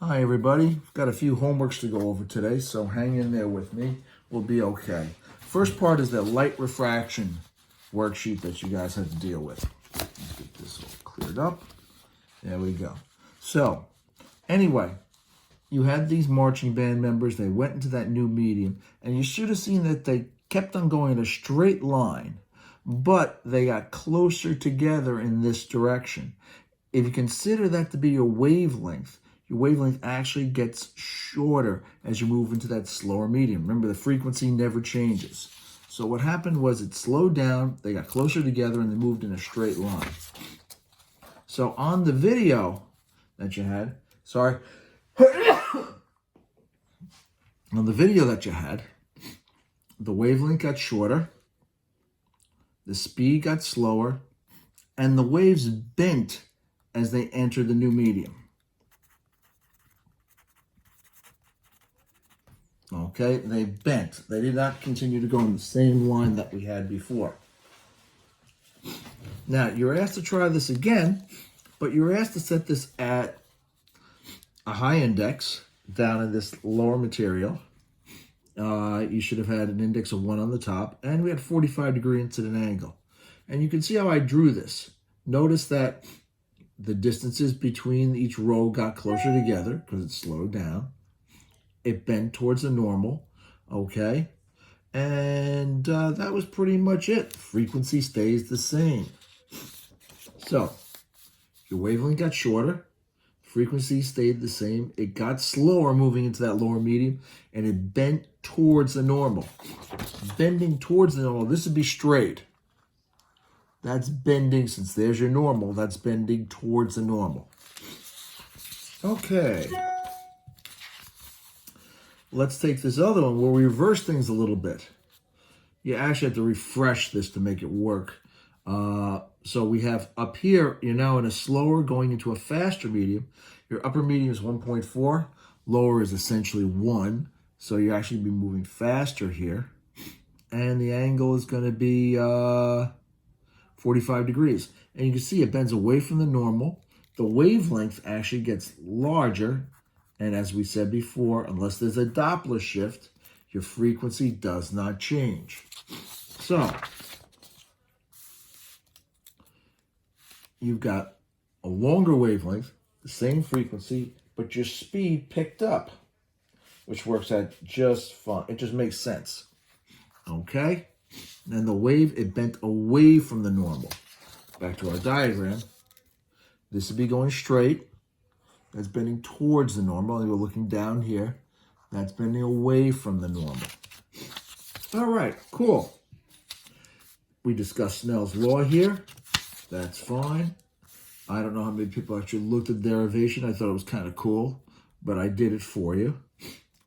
Hi everybody, I've got a few homeworks to go over today, so hang in there with me. We'll be okay. First part is that light refraction worksheet that you guys had to deal with. Let's get this all cleared up. There we go. So, anyway, you had these marching band members, they went into that new medium, and you should have seen that they kept on going in a straight line, but they got closer together in this direction. If you consider that to be your wavelength actually gets shorter as you move into that slower medium. Remember, the frequency never changes. So what happened was it slowed down, they got closer together, and they moved in a straight line. So on the video that you had, on the video that you had, the wavelength got shorter, the speed got slower, and the waves bent as they entered the new medium. Okay, they bent. They did not continue to go in the same line that we had before. Now, you were asked to try this again, but you were asked to set this at a high index down in this lower material. You should have had an index of 1 on the top, and we had 45-degree incident angle. And you can see how I drew this. Notice that the distances between each row got closer together because it slowed down. It bent towards the normal, okay? And that was pretty much it. Frequency stays the same. So, your wavelength got shorter. Frequency stayed the same. It got slower moving into that lower medium, and it bent towards the normal. Bending towards the normal, this would be straight. That's bending, since there's your normal, that's bending towards the normal. Okay. Let's take this other one where we reverse things a little bit. You actually have to refresh this to make it work. So we have up here, you're now in a slower going into a faster medium. Your upper medium is 1.4. Lower is essentially 1. So you actually be moving faster here. And the angle is going to be 45 degrees. And you can see it bends away from the normal. The wavelength actually gets larger. And as we said before, unless there's a Doppler shift, your frequency does not change. So, you've got a longer wavelength, the same frequency, but your speed picked up, which works out just fine. It just makes sense. Okay? And then the wave, it bent away from the normal. Back to our diagram. This would be going straight. That's bending towards the normal, and we're looking down here. That's bending away from the normal. All right, cool. We discussed Snell's law here. That's fine. I don't know how many people actually looked at derivation. I thought it was kind of cool, but I did it for you.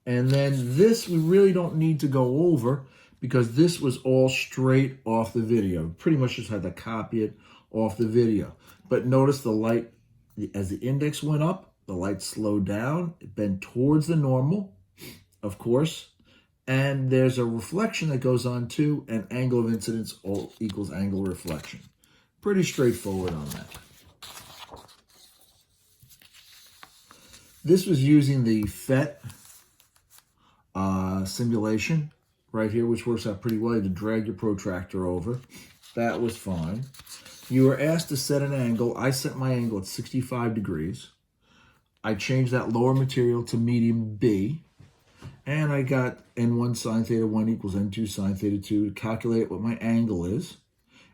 And then this we really don't need to go over because this was all straight off the video. Pretty much just had to copy it off the video. But notice the light, as the index went up, the light slowed down, it bent towards the normal, of course, and there's a reflection that goes on too, and angle of incidence equals angle of reflection. Pretty straightforward on that. This was using the FET simulation right here, which works out pretty well. You had to drag your protractor over. That was fine. You were asked to set an angle. I set my angle at 65 degrees. I changed that lower material to medium B, and I got N1 sine theta 1 equals N2 sine theta 2 to calculate what my angle is.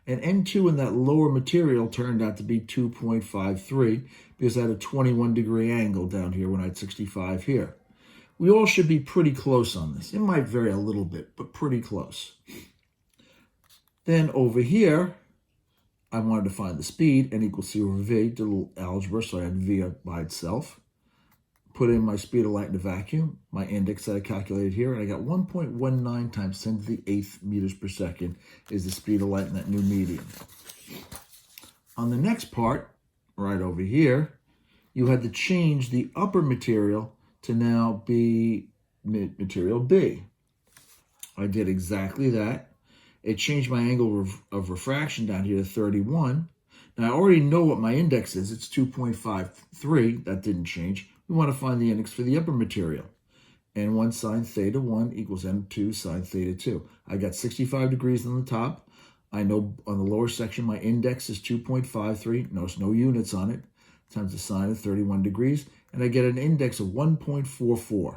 And N2 in that lower material turned out to be 2.53 because I had a 21-degree angle down here when I had 65 here. We all should be pretty close on this. It might vary a little bit, but pretty close. Then over here, I wanted to find the speed, N equals C over V, did a little algebra, so I had V by itself. Put in my speed of light in a vacuum, my index that I calculated here, and I got 1.19 times 10 to the 8th meters per second is the speed of light in that new medium. On the next part, right over here, you had to change the upper material to now be material B. I did exactly that. It changed my angle of refraction down here to 31. Now, I already know what my index is. It's 2.53. That didn't change. we want to find the index for the upper material. N1 sine theta 1 equals N2 sine theta 2. I got 65 degrees on the top. I know on the lower section my index is 2.53. Notice no units on it. Times the sine of 31 degrees. And I get an index of 1.44.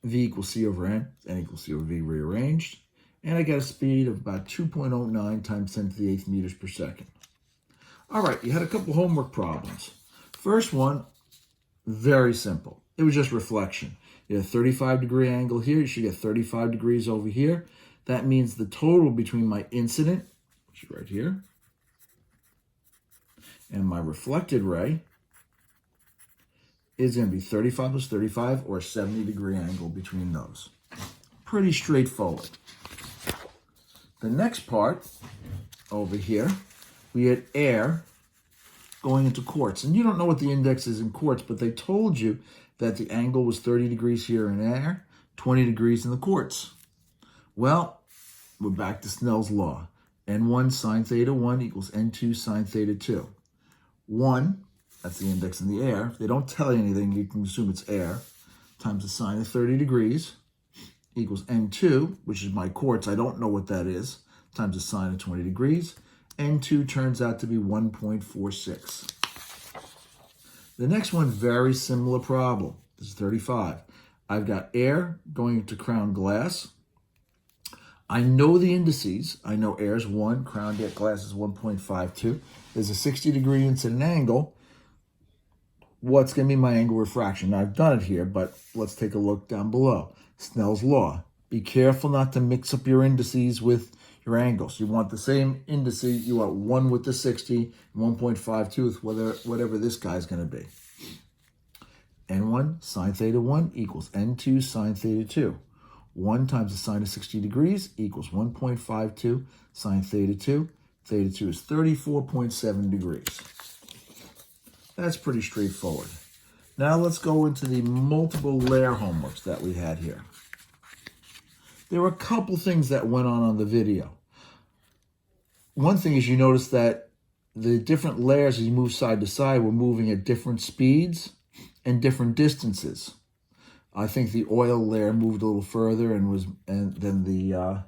V equals C over N. N equals C over V rearranged. And I get a speed of about 2.09 times 10 to the 8th meters per second. All right, you had a couple homework problems. First one, very simple. It was just reflection. You have a 35-degree angle here. You should get 35 degrees over here. That means the total between my incident, which is right here, and my reflected ray is going to be 35 plus 35, or a 70-degree angle between those. Pretty straightforward. The next part over here, we had air going into quartz. And you don't know what the index is in quartz, but they told you that the angle was 30 degrees here in air, 20 degrees in the quartz. Well, we're back to Snell's law. N1 sine theta 1 equals N2 sine theta 2. 1, that's the index in the air. If they don't tell you anything, you can assume it's air, times the sine of 30 degrees equals N2, which is my quartz. I don't know what that is, times the sine of 20 degrees. N2 turns out to be 1.46. The next one, very similar problem. This is 35. I've got air going into crown glass. I know the indices. I know air is 1, crown glass is 1.52. There's a 60-degree incident angle. What's going to be my angle refraction? Now, I've done it here, but let's take a look down below. Snell's law. Be careful not to mix up your indices with your angles. You want the same indices. You want 1 with the 60, 1.52 with whatever this guy's going to be. N1 sine theta 1 equals N2 sine theta 2. 1 times the sine of 60 degrees equals 1.52 sine theta 2. Theta 2 is 34.7 degrees. That's pretty straightforward. Now let's go into the multiple layer homeworks that we had here. There were a couple things that went on the video. One thing is you notice that the different layers as you move side to side were moving at different speeds and different distances. I think the oil layer moved a little further than the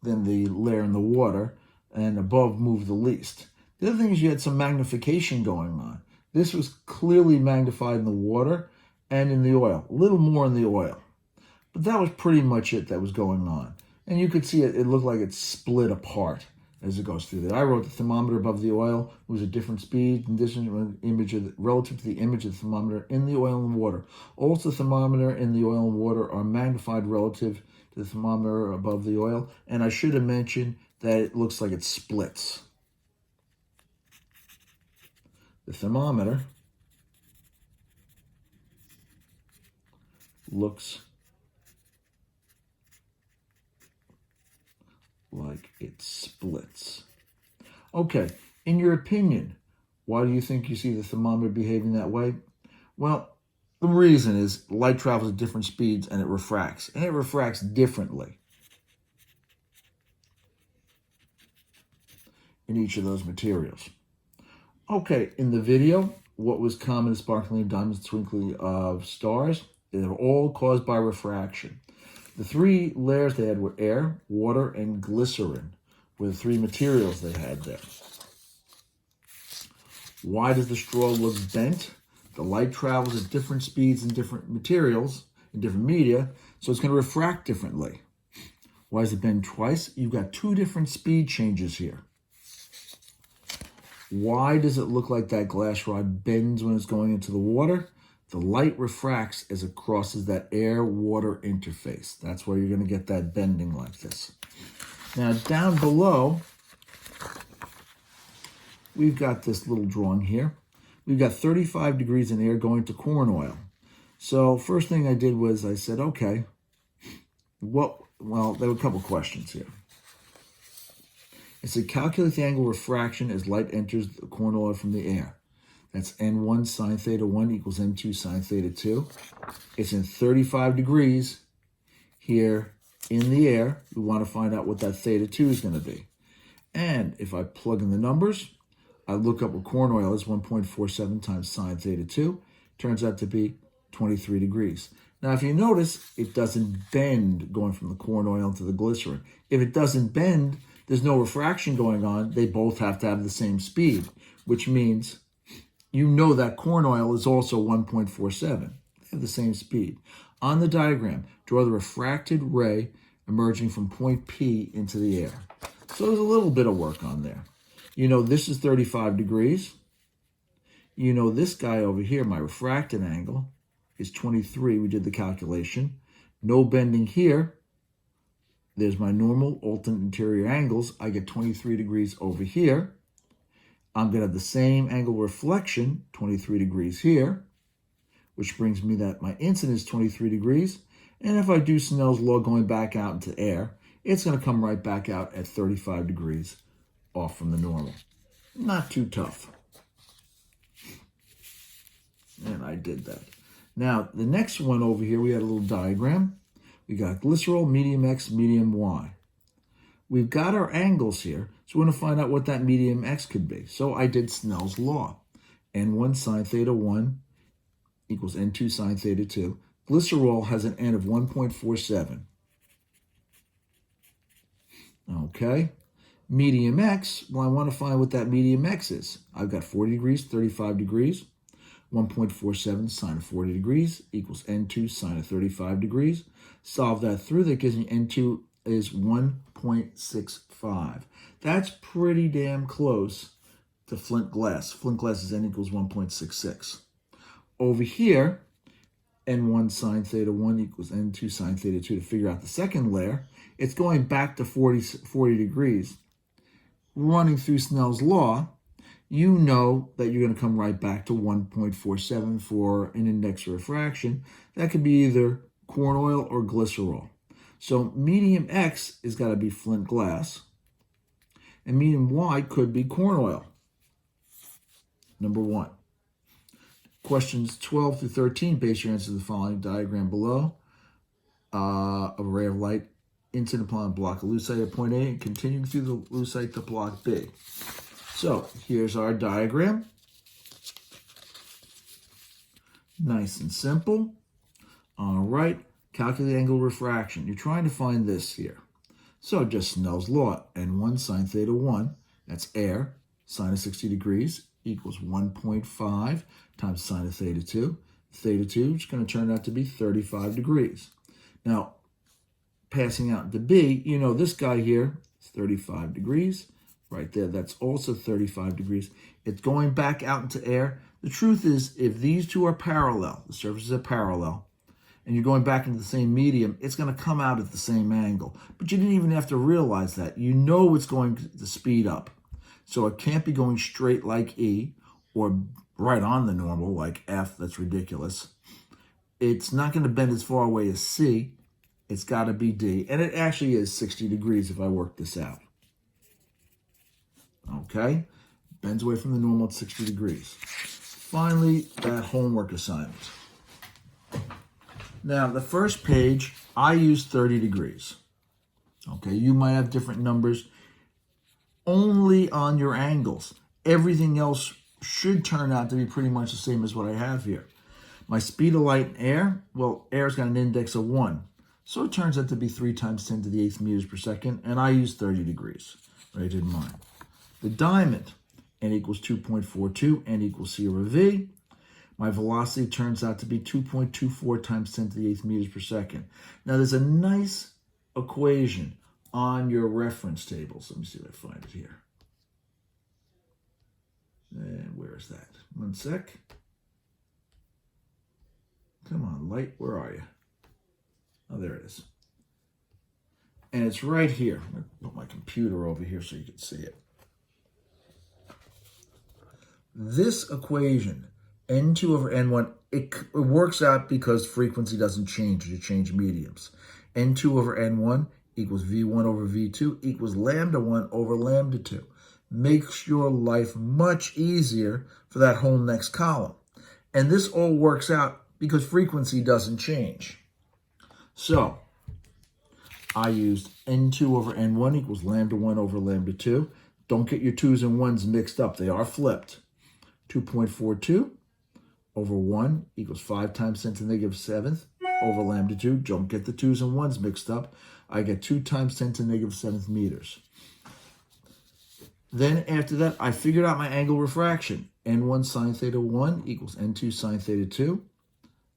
layer in the water, and above moved the least. The other thing is you had some magnification going on. This was clearly magnified in the water and in the oil, a little more in the oil. But that was pretty much it that was going on. And you could see it looked like it split apart as it goes through there. I wrote the thermometer above the oil was a different speed and distance relative to the image of the thermometer in the oil and water. Also, the thermometer in the oil and water are magnified relative to the thermometer above the oil. And I should have mentioned that it looks like it splits. The thermometer looks like it splits. Okay, in your opinion, why do you think you see the thermometer behaving that way? Well, the reason is light travels at different speeds and it refracts differently in each of those materials. Okay, in the video, what was common in sparkling diamonds, twinkling of stars? They were all caused by refraction. The 3 layers they had were air, water, and glycerin, were the 3 materials they had there. Why does the straw look bent? The light travels at different speeds in different materials, in different media, so it's going to refract differently. Why is it bend twice? You've got 2 different speed changes here. Why does it look like that glass rod bends when it's going into the water? The light refracts as it crosses that air-water interface. That's where you're going to get that bending like this. Now, down below, we've got this little drawing here. We've got 35 degrees in air going to corn oil. So first thing I did was I said, okay, well, there were a couple questions here. It said, calculate the angle of refraction as light enters the corn oil from the air. That's N1 sine theta 1 equals N2 sine theta 2. It's in 35 degrees here in the air. We want to find out what that theta 2 is going to be. And if I plug in the numbers, I look up what corn oil is, 1.47 times sine theta 2. turns out to be 23 degrees. Now, if you notice, it doesn't bend going from the corn oil into the glycerin. If it doesn't bend, there's no refraction going on. They both have to have the same speed, which means you know that corn oil is also 1.47. They have the same speed. On the diagram, draw the refracted ray emerging from point P into the air. So there's a little bit of work on there. You know this is 35 degrees. You know this guy over here, my refracted angle, is 23. We did the calculation. No bending here. There's my normal alternate interior angles. I get 23 degrees over here. I'm going to have the same angle reflection, 23 degrees here, which brings me that my incidence is 23 degrees. And if I do Snell's law going back out into air, it's going to come right back out at 35 degrees off from the normal. Not too tough. And I did that. Now, the next one over here, we had a little diagram. We got glycerol, medium X, medium Y. We've got our angles here, so we want to find out what that medium X could be. So I did Snell's law. N1 sine theta 1 equals N2 sine theta 2. Glycerol has an N of 1.47. Okay. Medium X, well, I want to find what that medium X is. I've got 40 degrees, 35 degrees. 1.47 sine of 40 degrees equals N2 sine of 35 degrees. Solve that through. That gives me N2 is 1.65. That's pretty damn close to flint glass. Flint glass is N equals 1.66. Over here, N1 sine theta 1 equals N2 sine theta 2 to figure out the second layer. It's going back to 40 degrees. Running through Snell's law, you know that you're going to come right back to 1.47 for an index of refraction. That could be either corn oil or glycerol. So medium X has got to be flint glass, and medium Y could be corn oil. Number 1. Questions 12 through 13, base your answer to the following diagram below. A ray of light incident upon a block of lucite at point A and continuing through the lucite to block B. So here's our diagram. Nice and simple. All right, calculate angle of refraction. You're trying to find this here. So just Snell's law, N1 sine theta 1, that's air, sine of 60 degrees, equals 1.5 times sine of theta 2. Theta 2 is going to turn out to be 35 degrees. Now, passing out into B, you know this guy here is 35 degrees. Right there, that's also 35 degrees. It's going back out into air. The truth is, if these two are parallel, the surfaces are parallel, and you're going back into the same medium, it's going to come out at the same angle. But you didn't even have to realize that. You know it's going to speed up. So it can't be going straight like E or right on the normal like F. That's ridiculous. It's not going to bend as far away as C. It's got to be D. And it actually is 60 degrees if I work this out. Okay, bends away from the normal at 60 degrees. Finally, that homework assignment. Now, the first page, I used 30 degrees. Okay, you might have different numbers only on your angles. Everything else should turn out to be pretty much the same as what I have here. My speed of light in air, well, air's got an index of 1. So it turns out to be 3 times 10 to the 8th meters per second, and I used 30 degrees. I did mine. The diamond, N equals 2.42, N equals C over V. My velocity turns out to be 2.24 times 10 to the 8th meters per second. Now, there's a nice equation on your reference tables. Let me see if I find it here. And where is that? One sec. Come on, light, where are you? Oh, there it is. And it's right here. I'm going to put my computer over here so you can see it. This equation, N2 over N1, it works out because frequency doesn't change as you change mediums. N2 over N1 equals V1 over V2 equals lambda 1 over lambda 2. Makes your life much easier for that whole next column. And this all works out because frequency doesn't change. So, I used N2 over N1 equals lambda 1 over lambda 2. Don't get your 2's and 1's mixed up. They are flipped. 2.42 over 1 equals 5 times 10 to the negative 7th over lambda 2. Don't get the 2's and 1's mixed up. I get 2 times 10 to the negative 7th meters. Then after that, I figured out my angle refraction. N1 sine theta 1 equals N2 sine theta 2.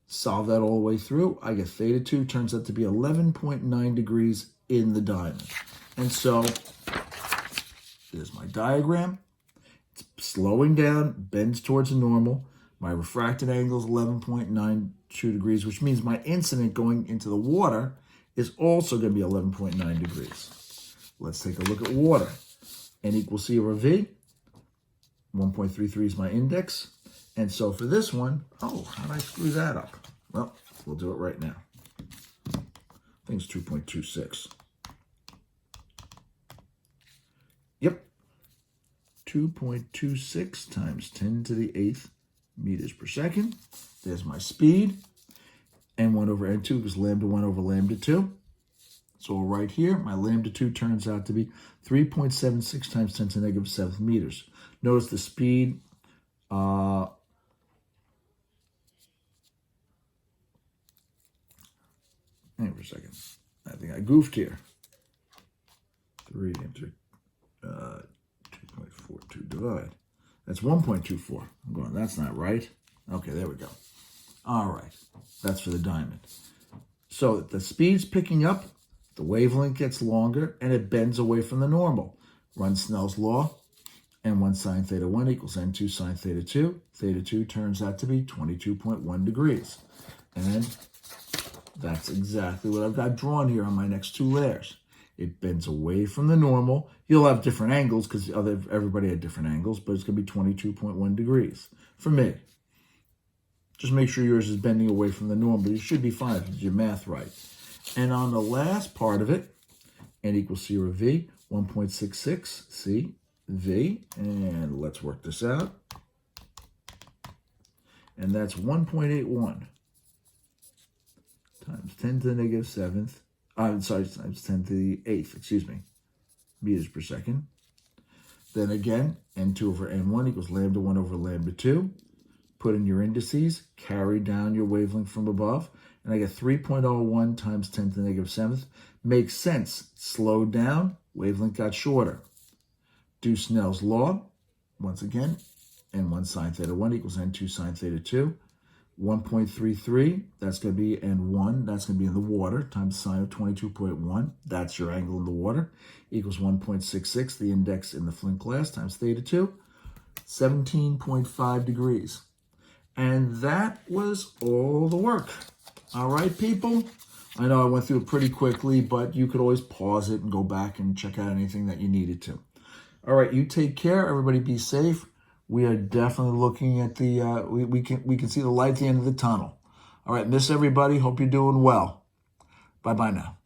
Solve that all the way through. I get theta 2 turns out to be 11.9 degrees in the diamond. And so there's my diagram. It's slowing down, bends towards the normal. My refracted angle is 11.92 degrees, which means my incident going into the water is also going to be 11.9 degrees. Let's take a look at water. N equals C over V. 1.33 is my index. And so for this one, oh, how did I screw that up? Well, we'll do it right now. I think it's 2.26. Yep. 2.26 times 10 to the 8th meters per second. There's my speed. N1 over N2 because lambda 1 over lambda 2. So right here, my lambda 2 turns out to be 3.76 times 10 to the negative 7th meters. Notice the speed, hang on for a second. I think I goofed here. 3 into 2.42 divide. That's 1.24. I'm going, that's not right. Okay, there we go. All right, that's for the diamond. So the speed's picking up, the wavelength gets longer, and it bends away from the normal. Run Snell's law. N1 sine theta 1 equals N2 sine theta 2. Theta 2 turns out to be 22.1 degrees. And that's exactly what I've got drawn here on my next 2 layers. It bends away from the normal. You'll have different angles because everybody had different angles, but it's going to be 22.1 degrees for me. Just make sure yours is bending away from the normal. You should be fine if you did your math right. And on the last part of it, N equals C over V, 1.66 C, V, and let's work this out. And that's 1.81 times 10 to the negative 7th, times 10 to the 8th, excuse me, meters per second. Then again, N2 over N1 equals lambda 1 over lambda 2. Put in your indices, carry down your wavelength from above, and I get 3.01 times 10 to the negative 7th. Makes sense. Slowed down, wavelength got shorter. Do Snell's law. Once again, N1 sine theta 1 equals N2 sine theta 2. 1.33, that's going to be N1, that's going to be in the water, times sine of 22.1. That's your angle in the water, equals 1.66, the index in the flint glass, times theta 2, 17.5 degrees. And that was all the work. All right, people? I know I went through it pretty quickly, but you could always pause it and go back and check out anything that you needed to. All right, you take care. Everybody be safe. We are definitely looking at the, we can see the light at the end of the tunnel. All right, miss everybody. Hope you're doing well. Bye-bye now.